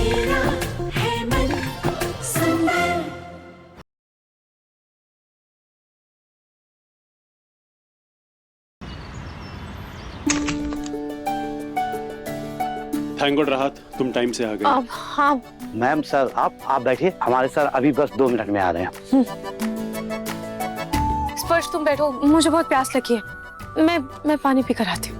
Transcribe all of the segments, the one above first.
मेरा है मन सुंदर। थैंक गॉड राहत, तुम टाइम से आ गए। हाँ मैम सर आप बैठिए, हमारे सर अभी बस 2 मिनट में आ रहे हैं। स्पर्श तुम बैठो, मुझे बहुत प्यास लगी है। मैं पानी पी कर आती हूँ।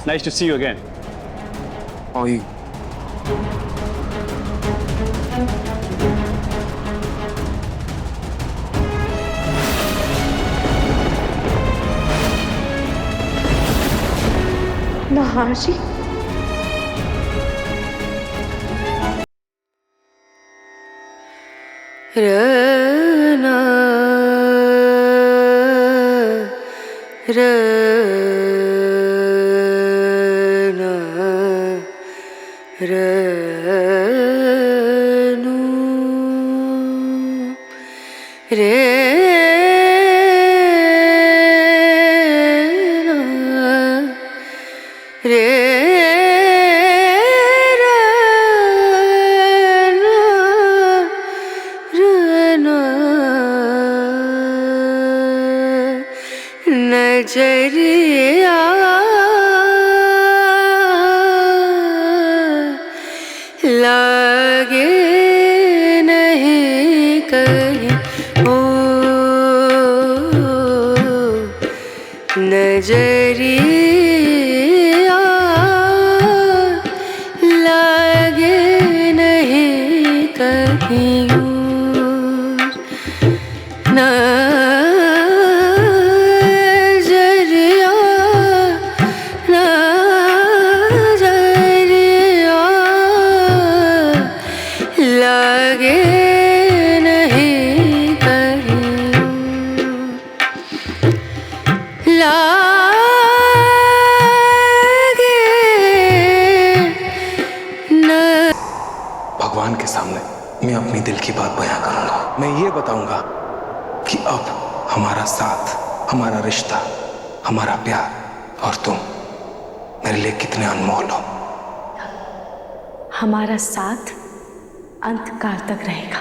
Nice to see you again. How are you? नहार जी, रना रनु रे रे नजरिया लागे नहीं कहीं ओ नजरिया लागे नहीं कहीं नजरिया नजरिया लागे नहीं कहीं लागे न। भगवान के सामने मैं अपनी दिल की बात बयां करूंगा। मैं ये बताऊंगा कि अब हमारा साथ, हमारा रिश्ता, हमारा प्यार और तुम मेरे लिए कितने अनमोल हो। हमारा साथ अंतकाल तक रहेगा।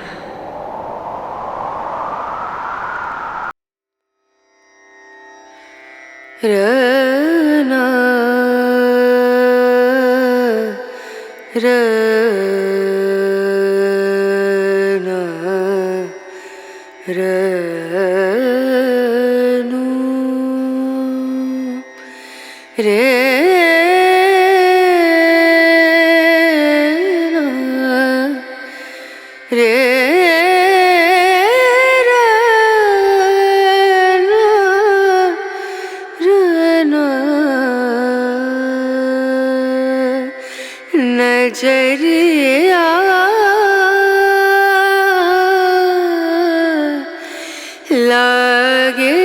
रना रना रनु रे रे नजरिया लागे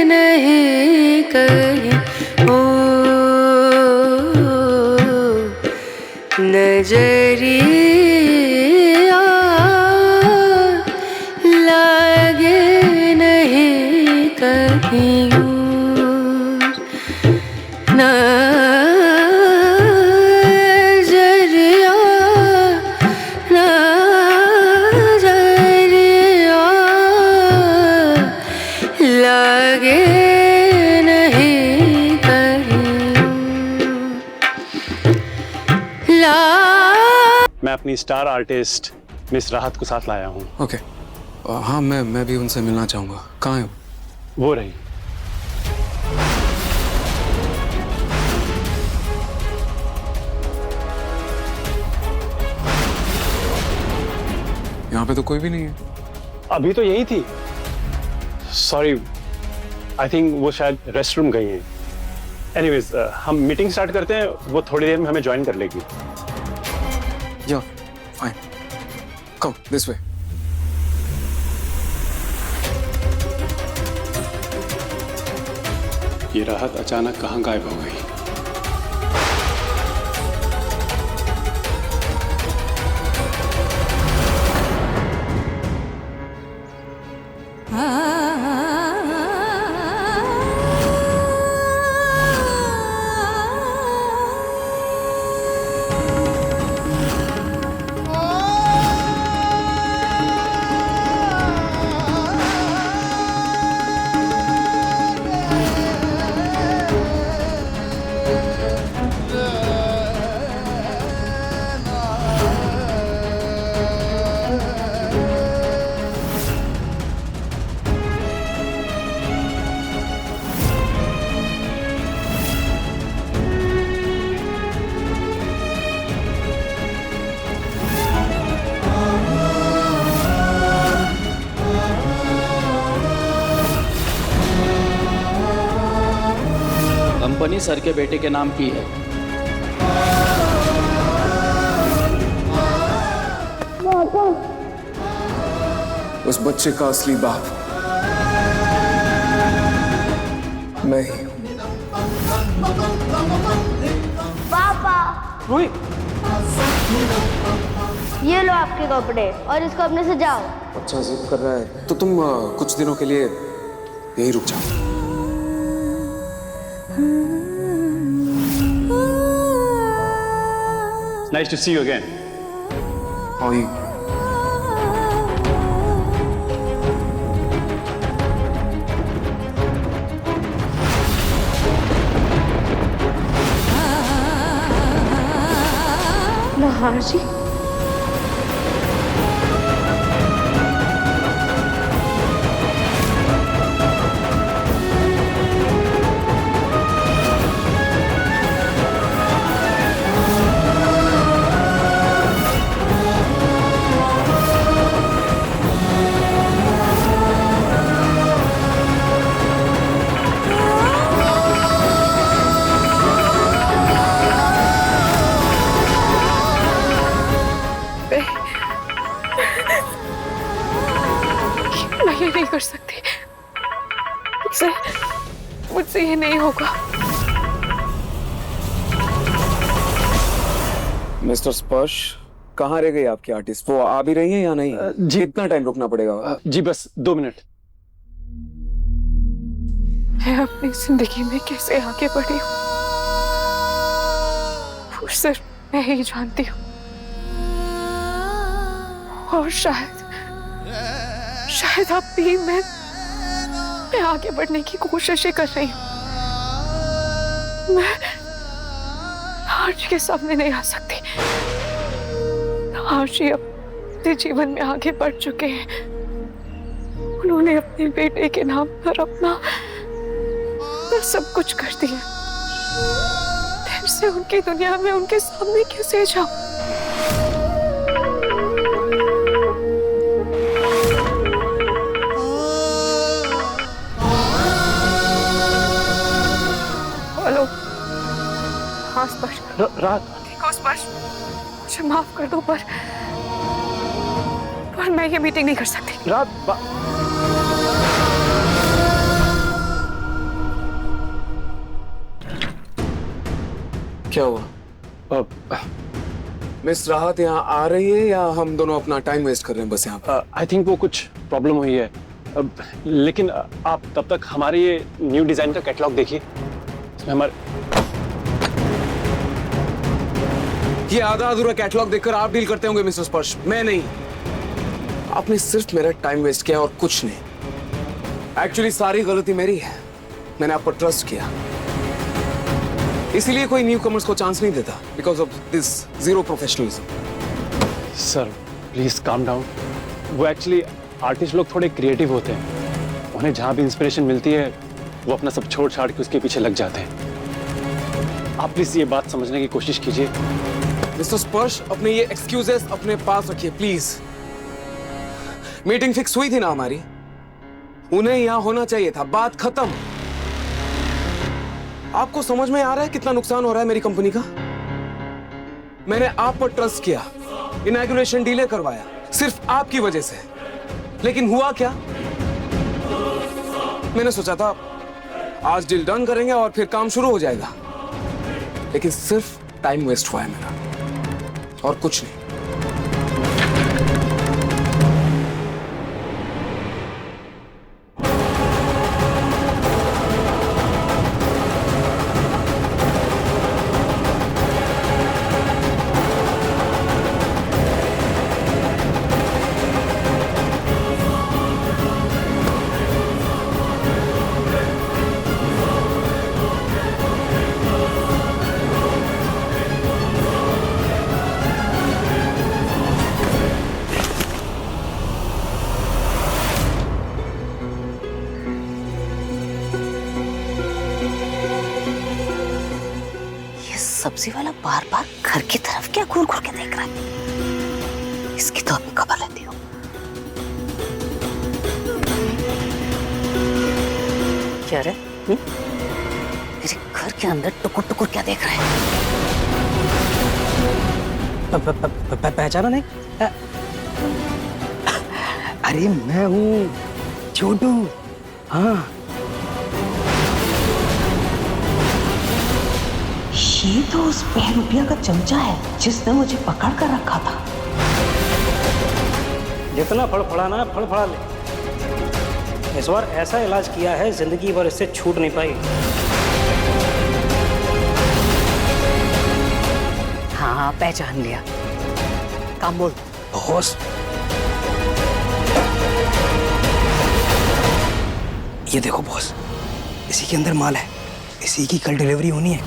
नहीं कहीं ओ नजरिया लागे नहीं कहीं नजरिया नजरिया लागे नहीं कहीं मैं अपनी स्टार आर्टिस्ट मिस राहत को साथ लाया हूँ। ओके हाँ, मैं भी उनसे मिलना चाहूंगा। कहाँ है वो? वो रही। यहाँ पे तो कोई भी नहीं है। अभी तो यही थी। सॉरी, आई थिंक वो शायद रेस्ट रूम गई हैं। एनीवेज, हम मीटिंग स्टार्ट करते हैं। वो थोड़ी देर में हमें ज्वाइन कर लेगी। या फाइन, कम दिस वे। ये राहत अचानक कहाँ गायब हो गई? कंपनी सर के बेटे के नाम की है। उस बच्चे का असली बाप मैं ही हूं। पापा रोहित, ये लो आपके कपड़े और इसको अपने से जाओ। अच्छा जिद कर रहा है तो तुम कुछ दिनों के लिए यहीं रुक जाओ। nice to see you again. How are you? नहार जी, मैं ये नहीं कर सकती। मुझसे ये नहीं होगा। मिस्टर स्पर्श, कहाँ रह गई आपकी आर्टिस्ट? वो आ भी रही है या नहीं? जी। कितना टाइम रुकना पड़ेगा? जी बस 2 मिनट। मैं अपनी जिंदगी में कैसे आगे बढ़ी हूँ वो सिर्फ मैं ही जानती हूँ। और शायद अब भी मैं आगे बढ़ने की कोशिश ही कर रही हूँ। मैं आर्ची के सामने नहीं आ सकती। आर्ची अपने जीवन में आगे बढ़ चुके हैं। उन्होंने अपने बेटे के नाम पर अपना सब कुछ कर दिया। फिर से उनकी दुनिया में उनके सामने कैसे जाऊं? हेलो, हाँ स्पर्श। रात, देखो स्पर्श, मुझे माफ कर दो पर मैं ये मीटिंग नहीं कर सकती। रात क्या हुआ? मिस राहत यहाँ आ रही है या हम दोनों अपना टाइम वेस्ट कर रहे हैं बस यहाँ पर? आई थिंक वो कुछ प्रॉब्लम हुई है। लेकिन आप तब तक हमारे ये न्यू डिजाइन का कैटलॉग देखिए। इसमें हमारे ये आधा अधूरा कैटलॉग देखकर आप डील करते होंगे मिस्टर स्पर्श, मैं नहीं। आपने सिर्फ मेरा टाइम वेस्ट किया और कुछ नहीं। एक्चुअली सारी गलती मेरी है। मैंने आप पर ट्रस्ट किया, इसीलिए कोई न्यू कमर्स को चांस नहीं देता because of this zero professionalism. Sir please calm down. वो एक्चुअली आर्टिस्ट लोग थोड़े क्रिएटिव होते हैं। उन्हें जहाँ भी इंस्पिरेशन मिलती है वो अपना सब छोड़ छाड़ के उसके पीछे लग जाते हैं। आप प्लीज ये बात समझने की कोशिश कीजिए। मिस्टर स्पर्श, अपने ये एक्सक्यूजेस अपने पास रखिए प्लीज। मीटिंग फिक्स हुई थी ना हमारी, उन्हें यहाँ होना चाहिए था। बात खत्म। आपको समझ में आ रहा है कितना नुकसान हो रहा है मेरी कंपनी का? मैंने आप पर ट्रस्ट किया, इनॉग्रेशन डिले करवाया सिर्फ आपकी वजह से। लेकिन हुआ क्या? मैंने सोचा था आज डील डन करेंगे और फिर काम शुरू हो जाएगा, लेकिन सिर्फ टाइम वेस्ट हुआ है मेरा और कुछ नहीं। सब्जी वाला बार बार घर की तरफ क्या घूर घूर के देख रहा है? इसकी तो अभी खबर लेती हूँ। क्या रे? मेरे घर के अंदर टुकुर टुकुर क्या देख रहा है? पहचाना नहीं? अरे मैं हूँ छोटू। हाँ, ये तो उस बहरूपिया का चमचा है जिसने मुझे पकड़ कर रखा था। जितना फड़फड़ाना है फड़फड़ा ले। इस बार ऐसा इलाज किया है जिंदगी भर इससे छूट नहीं पाई। हाँ, पहचान लिया। काम बोल। बॉस, ये देखो बॉस, इसी के अंदर माल है, इसी की कल डिलीवरी होनी है।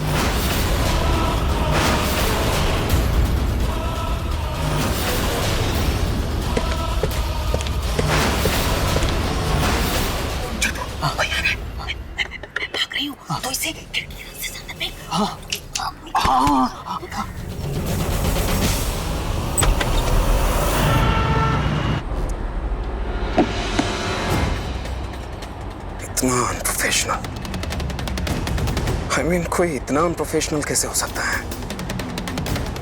तो इसे खिड़की से सामने पे। हाँ, हाँ। इतना अनप्रोफेशनल। I mean, कोई इतना अनप्रोफेशनल कैसे हो सकता है?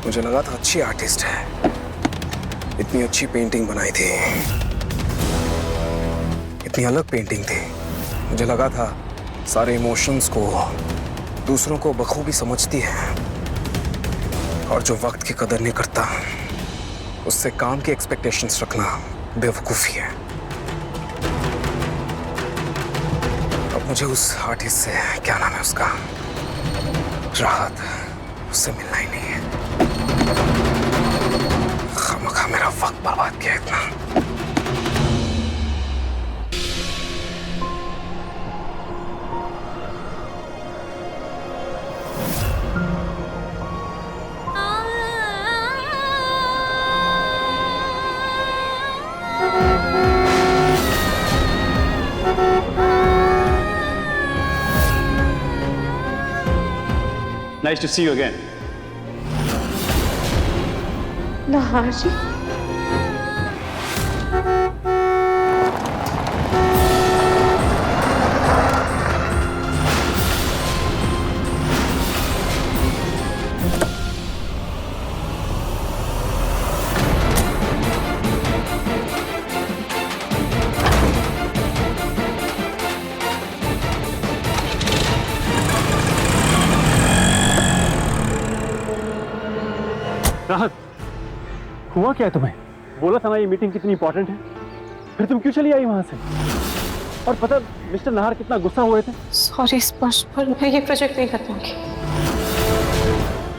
मुझे लगा था अच्छी आर्टिस्ट है, इतनी अच्छी पेंटिंग बनाई थी, इतनी अलग पेंटिंग थी। मुझे लगा था सारे इमोशंस को, दूसरों को बखूबी समझती है, और जो वक्त की कदर नहीं करता उससे काम की एक्सपेक्टेशंस रखना बेवकूफी है। अब मुझे उस आर्टिस्ट से, क्या नाम है उसका, राहत, उससे मिलना ही नहीं है। खामखा मेरा वक्त बर्बाद किया इतना। Nice to see you again. नहार जी, राहत, हुआ क्या तुम्हें? बोला था ना ये मीटिंग कितनी इंपॉर्टेंट है, फिर तुम क्यों चली आई वहां से? और पता मिस्टर नाहर कितना गुस्सा हुए थे? सॉरी स्पर्श, पर मैं ये प्रोजेक्ट नहीं कर पाऊंगी।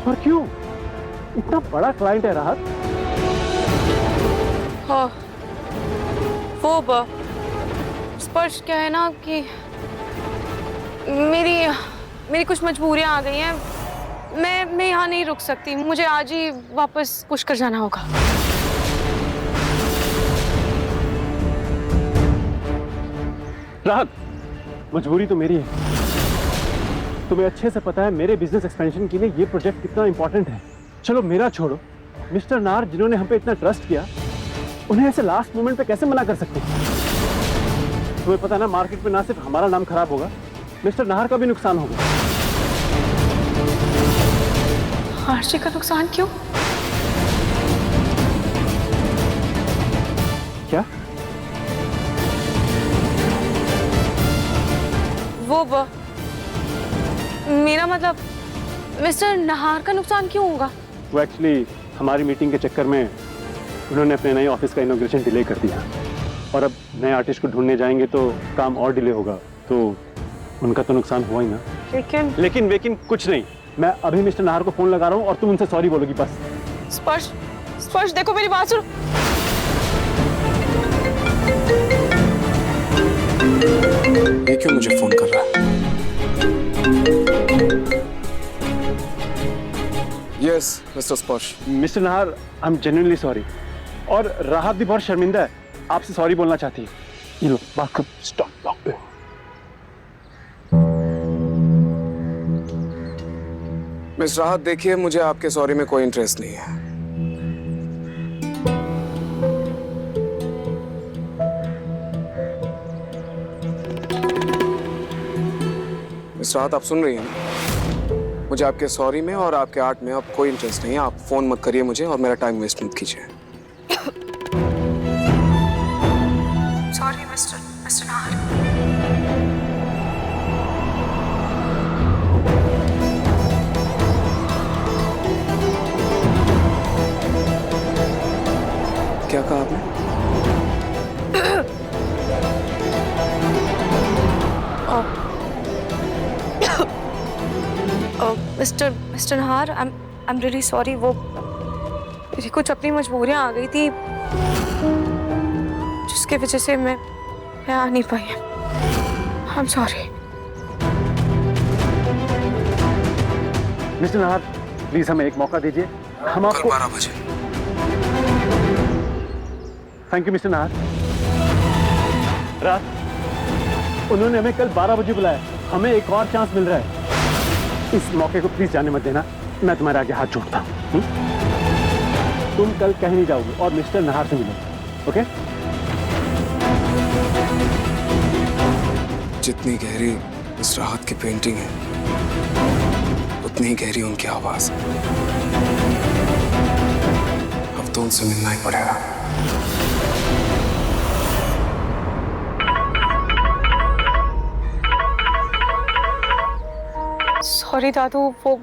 और क्यों? इतना बड़ा क्लाइंट है राहत। हाँ, वो स्पर्श क्या है ना कि मेरी कुछ मजबूरियां आ गई हैं। मैं यहाँ नहीं रुक सकती, मुझे आज ही वापस पुष्कर जाना होगा। राहत, मजबूरी तो मेरी है। तुम्हें अच्छे से पता है मेरे बिजनेस एक्सपेंशन के लिए ये प्रोजेक्ट कितना इंपॉर्टेंट है। चलो मेरा छोड़ो, मिस्टर नाहर जिन्होंने हम पे इतना ट्रस्ट किया, उन्हें ऐसे लास्ट मोमेंट पे कैसे मना कर सकते हैं? तुम्हें पता है ना, मार्केट में ना सिर्फ हमारा नाम खराब होगा, मिस्टर नाहर का भी नुकसान होगा। आरजी का नुकसान क्यों? मेरा मतलब मिस्टर नहार का नुकसान क्यों होगा? वो एक्चुअली हमारी मीटिंग के चक्कर में उन्होंने अपने नए ऑफिस का इनॉग्रेशन डिले कर दिया और अब नए आर्टिस्ट को ढूंढने जाएंगे तो काम और डिले होगा, तो उनका तो नुकसान हुआ ही ना। लेकिन कुछ नहीं, मैं अभी मिस्टर नहार को फोन लगा रहा हूँ और तुम उनसे सॉरी बोलोगी बस। स्पर्श देखो मेरी बात सुनो। ये क्यों मुझे फोन कर रहा है? यस मिस्टर स्पर्श। Mister Nahar, I am genuinely sorry और राहत भी बहुत शर्मिंदा है, आपसे सॉरी बोलना चाहती है। ये लो बात कर, स्टॉप। मिस राहत, देखिए मुझे आपके सॉरी में कोई इंटरेस्ट नहीं है। मिस राहत, आप सुन रही हैं ना? मुझे आपके सॉरी में और आपके आर्ट में अब कोई इंटरेस्ट नहीं है। आप फोन मत करिए मुझे और मेरा टाइम वेस्ट मत कीजिए। सॉरी मिस्टर नहार। क्या कहा आपने? Mister Nahar, I am really sorry. वो मेरी कुछ अपनी मजबूरियां आ गई थी जिसकी वजह से मैं आ नहीं पाई। I am sorry. Mister Nahar, please हमें एक मौका दीजिए, हम आपको। 12 बजे। थैंक यू मिस्टर नहार। रात, उन्होंने हमें कल 12 बजे बुलाया, हमें एक और चांस मिल रहा है। इस मौके को प्लीज जाने मत देना, मैं तुम्हारे आगे हाथ जोड़ता हूँ। तुम कल कहीं नहीं जाओगे और मिस्टर नहार से मिलोगे, ओके? जितनी गहरी इस राहत की पेंटिंग है उतनी ही गहरी उनकी आवाज है। अब तो उनसे मिलना ही पड़ेगा। सॉरी दादू, वो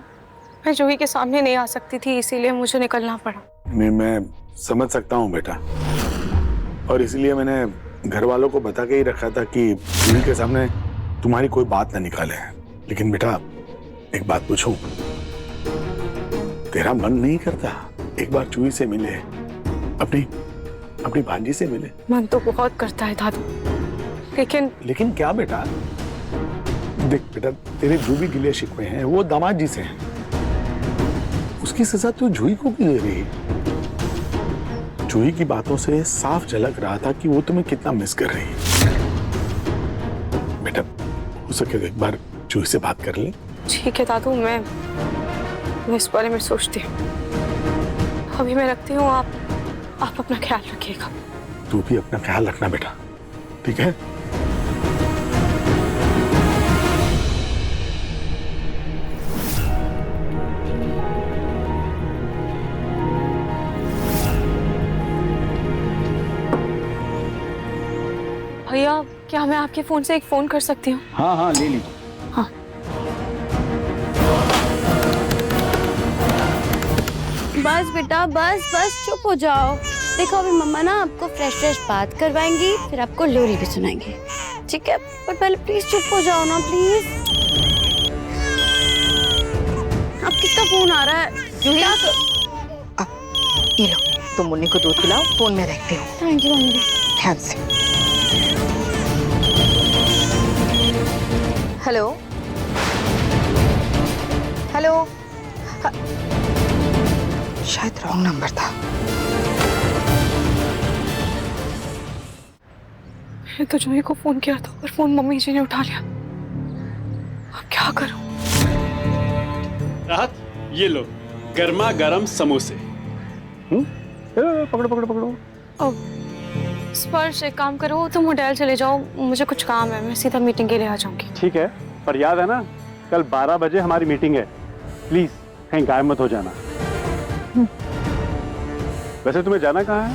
मैं जूही के सामने नहीं आ सकती थी, इसीलिए मुझे निकलना पड़ा। मैं समझ सकता हूँ बेटा, और इसलिए मैंने घर वालों को बता के ही रखा था कि जूही के सामने तुम्हारी कोई बात ना निकाले। लेकिन बेटा, एक बात पूछूं, तेरा मन नहीं करता एक बार जूही से मिले, अपनी भांजी से मिले? मन तो बहुत करता है दादू, लेकिन क्या बेटा? देख बेटा, तेरे जो भी गिले शिकवे हैं वो दामाद जी से हैं। उसकी सजा तू जूही को क्यों दे रही? जूही की बातों से साफ झलक रहा था कि वो तुम्हें कितना मिस कर रही है। बेटा, हो सके तो एक बार जूही से बात कर ले। ठीक है दादू, मैं इस बारे में सोचती हूँ। अभी मैं रखती हूँ, आप अपना ख्याल रखिएगा। तू भी अपना ख्याल रखना बेटा, ठीक है? भैया, क्या मैं आपके फोन से एक फोन कर सकती हूँ? हाँ ले ली। हाँ। बस बेटा, बस चुप हो जाओ। देखो अभी मम्मा ना आपको फ्रेश बात करवाएंगी, फिर आपको लोरी भी सुनाएंगी, ठीक है? पर पहले प्लीज चुप हो जाओ ना, प्लीज। अब किसका फोन आ रहा है? जूही, ये लो, तुम मुन्नी को दूध पिलाओ, फोन में रखती हूँ। Thank you mummy. ध्यान से। हेलो हेलो, शायद रॉन्ग नंबर था। मैंने तो जूही को फोन किया था और फोन मम्मी जी ने उठा लिया। अब क्या करूं? राहत, ये लो गर्मा गर्म समोसे। पकड़ो। स्पर्श, एक काम करो, तुम होटल चले जाओ, मुझे कुछ काम है, मैं सीधा मीटिंग के लिए आ जाऊंगी। ठीक है, पर याद है ना, कल 12 बजे हमारी मीटिंग है। प्लीज कहीं गायब मत हो जाना। वैसे तुम्हें जाना कहाँ है?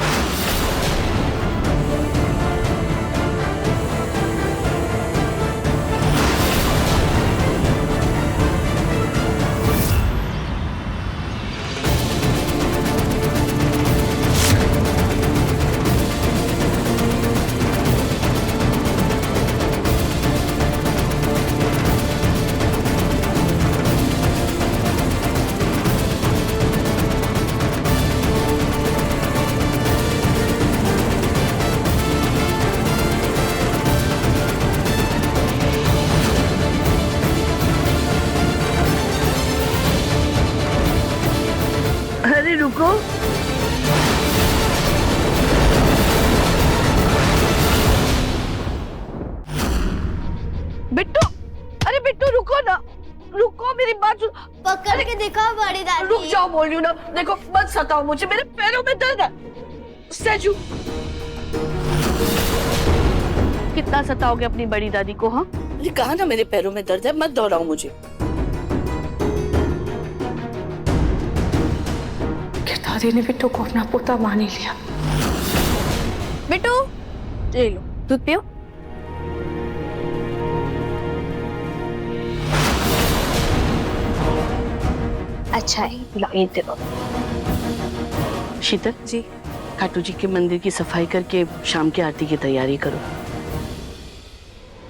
पकड़ के दिखाओ बड़ी दादी। रुक जाओ बोल रही हूँ ना, देखो मत सताओ मुझे, मेरे पैरों में दर्द है। सेजू कितना सताओगे अपनी बड़ी दादी को? हाँ मुझे कहा ना मेरे पैरों में दर्द है, मत दोहराओ मुझे। दादी ने बिट्टू को अपना पोता मान ही लिया। बिट्टू ले लो दूध पियो। अच्छा है दे दो। शीतल जी, खाटू जी के मंदिर की सफाई करके शाम की आरती की तैयारी करो।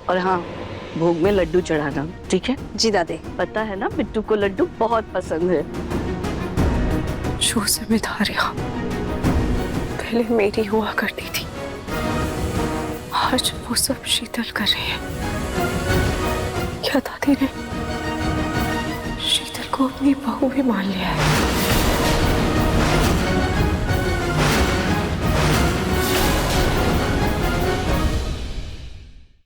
और हाँ, भोग में लड्डू चढ़ाना, ठीक है? जी दादी। पता है ना बिट्टू को लड्डू बहुत पसंद है। जो जिम्मेदारियां पहले मेरी हुआ करती थी, आज वो सब शीतल कर रही है। क्या दादी ने शीतल को अपनी बहू भी मान लिया है?